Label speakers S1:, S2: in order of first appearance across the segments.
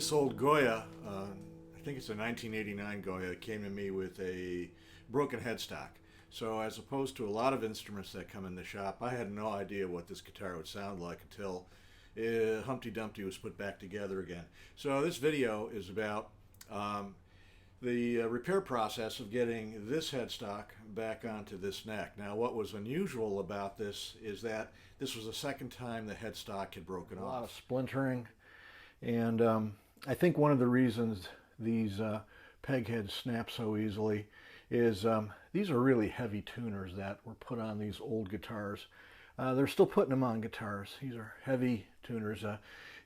S1: This old Goya, I think it's a 1989 Goya, came to me with a broken headstock. So as opposed to a lot of instruments that come in the shop, I had no idea what this guitar would sound like until Humpty Dumpty was put back together again. So this video is about the repair process of getting this headstock back onto this neck. Now what was unusual about this is that this was the second time the headstock had broken off. A lot of splintering, and I think one of the reasons these peg heads snap so easily is these are really heavy tuners that were put on these old guitars. They're still putting them on guitars. These are heavy tuners.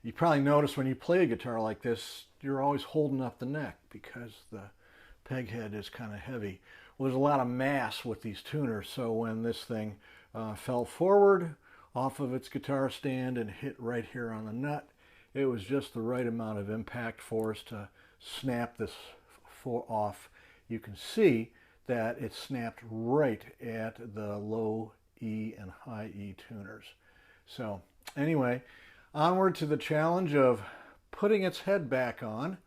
S1: You probably notice when you play a guitar like this, you're always holding up the neck because the peg head is kind of heavy. Well, there's a lot of mass with these tuners, so when this thing fell forward off of its guitar stand and hit right here on the nut, it was just the right amount of impact force to snap this off. You can see that it snapped right at the low E and high E tuners. So anyway, onward to the challenge of putting its head back on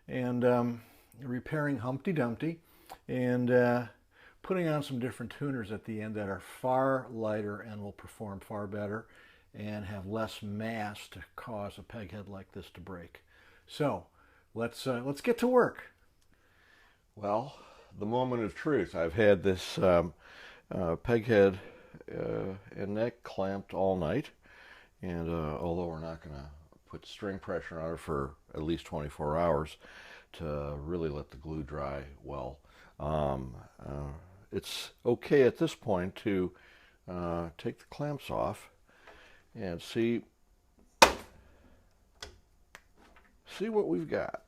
S1: and repairing Humpty Dumpty and putting on some different tuners at the end that are far lighter and will perform far better and have less mass to cause a peg head like this to break. So let's get to work. Well, the moment of truth. I've had this peg head and neck clamped all night, and although we're not going to put string pressure on it for at least 24 hours to really let the glue dry well, it's okay at this point to take the clamps off and see what we've got.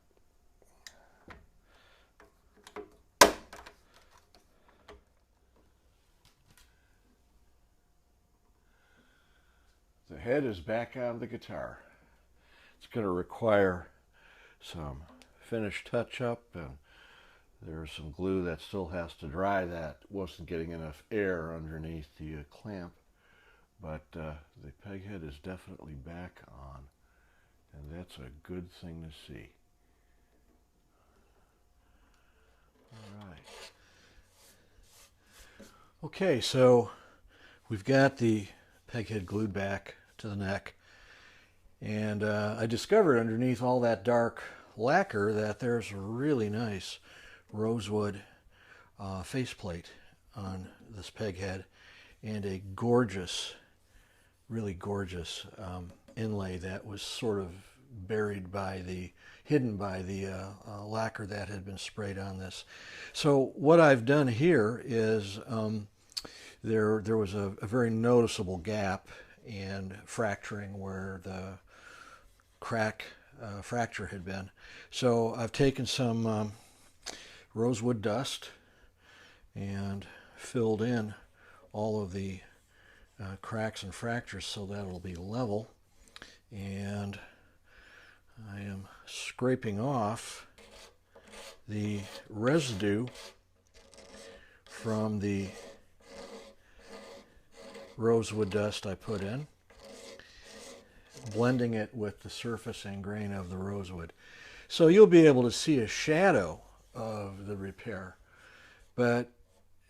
S1: The head is back on the guitar. It's going to require some finish touch-up, and there's some glue that still has to dry that wasn't getting enough air underneath the clamp, but the peg head is definitely back on, and that's a good thing to see. All right. Okay, so we've got the peg head glued back to the neck, and I discovered underneath all that dark lacquer that there's a really nice rosewood faceplate on this peg head and a gorgeous, really gorgeous inlay that was sort of hidden by the lacquer that had been sprayed on this. So what I've done here is there was a very noticeable gap and fracturing where the fracture had been. So I've taken some rosewood dust and filled in all of the cracks and fractures so that it'll be level, and I am scraping off the residue from the rosewood dust I put in, blending it with the surface and grain of the rosewood. So you'll be able to see a shadow of the repair, but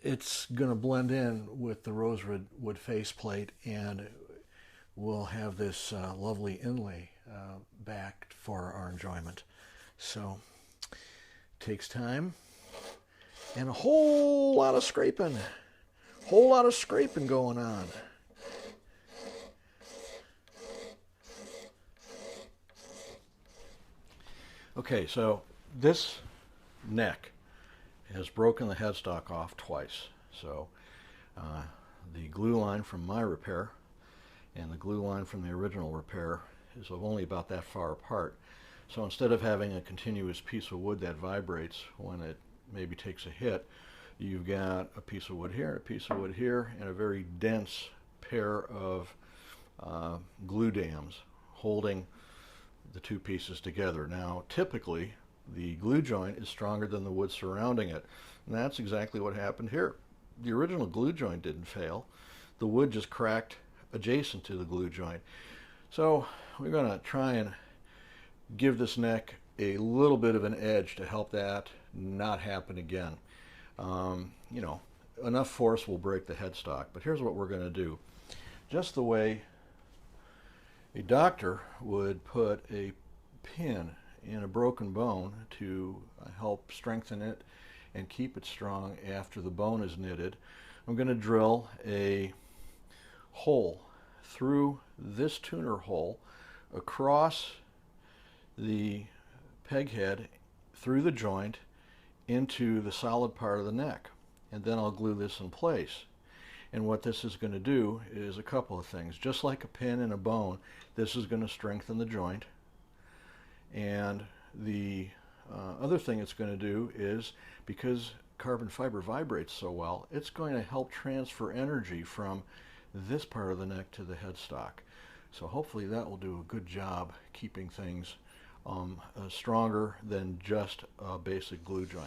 S1: it's going to blend in with the rosewood faceplate, and we'll have this lovely inlay back for our enjoyment. So it takes time and a whole lot of scraping. Whole lot of scraping going on. Okay, so this neck has broken the headstock off twice. So the glue line from my repair and the glue line from the original repair is only about that far apart. So instead of having a continuous piece of wood that vibrates when it maybe takes a hit, you've got a piece of wood here, a piece of wood here, and a very dense pair of glue dams holding the two pieces together. Now, typically, the glue joint is stronger than the wood surrounding it, and that's exactly what happened here. The original glue joint didn't fail. The wood just cracked adjacent to the glue joint. So we're going to try and give this neck a little bit of an edge to help that not happen again. You know, enough force will break the headstock, but here's what we're going to do. Just the way a doctor would put a pin in a broken bone to help strengthen it and keep it strong after the bone is knitted, I'm going to drill a hole through this tuner hole across the peg head through the joint into the solid part of the neck, and then I'll glue this in place. And what this is going to do is a couple of things. Just like a pin in a bone, this is going to strengthen the joint, and the other thing it's going to do is, because carbon fiber vibrates so well, it's going to help transfer energy from this part of the neck to the headstock. So hopefully that will do a good job keeping things stronger than just a basic glue joint.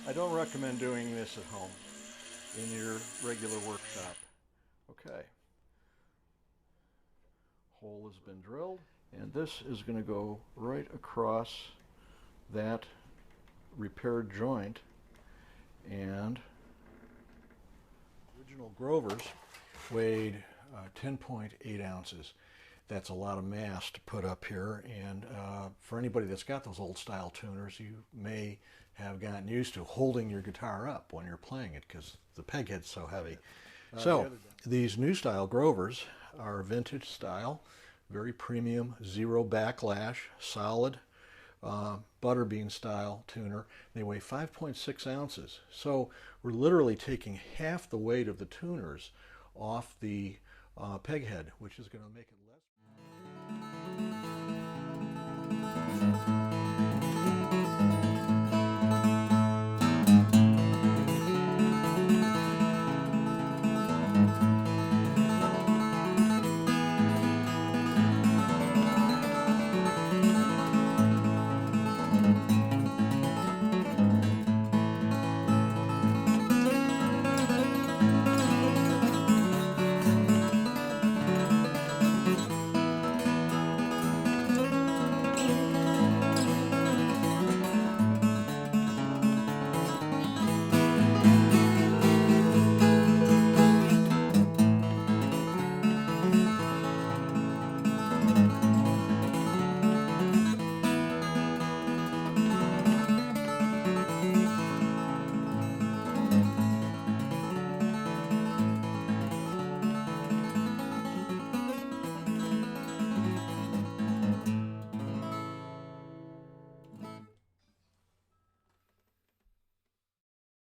S1: I don't recommend doing this at home in your regular workshop. Okay. Hole has been drilled, and this is going to go right across that repaired joint. And original Grovers weighed 10.8 ounces. That's a lot of mass to put up here, and for anybody that's got those old style tuners, you may have gotten used to holding your guitar up when you're playing it because the peg head's so heavy. So these new style Grovers are vintage style, very premium, zero backlash, solid butterbean style tuner. They weigh 5.6 ounces. So we're literally taking half the weight of the tuners off the peg head, which is going to make it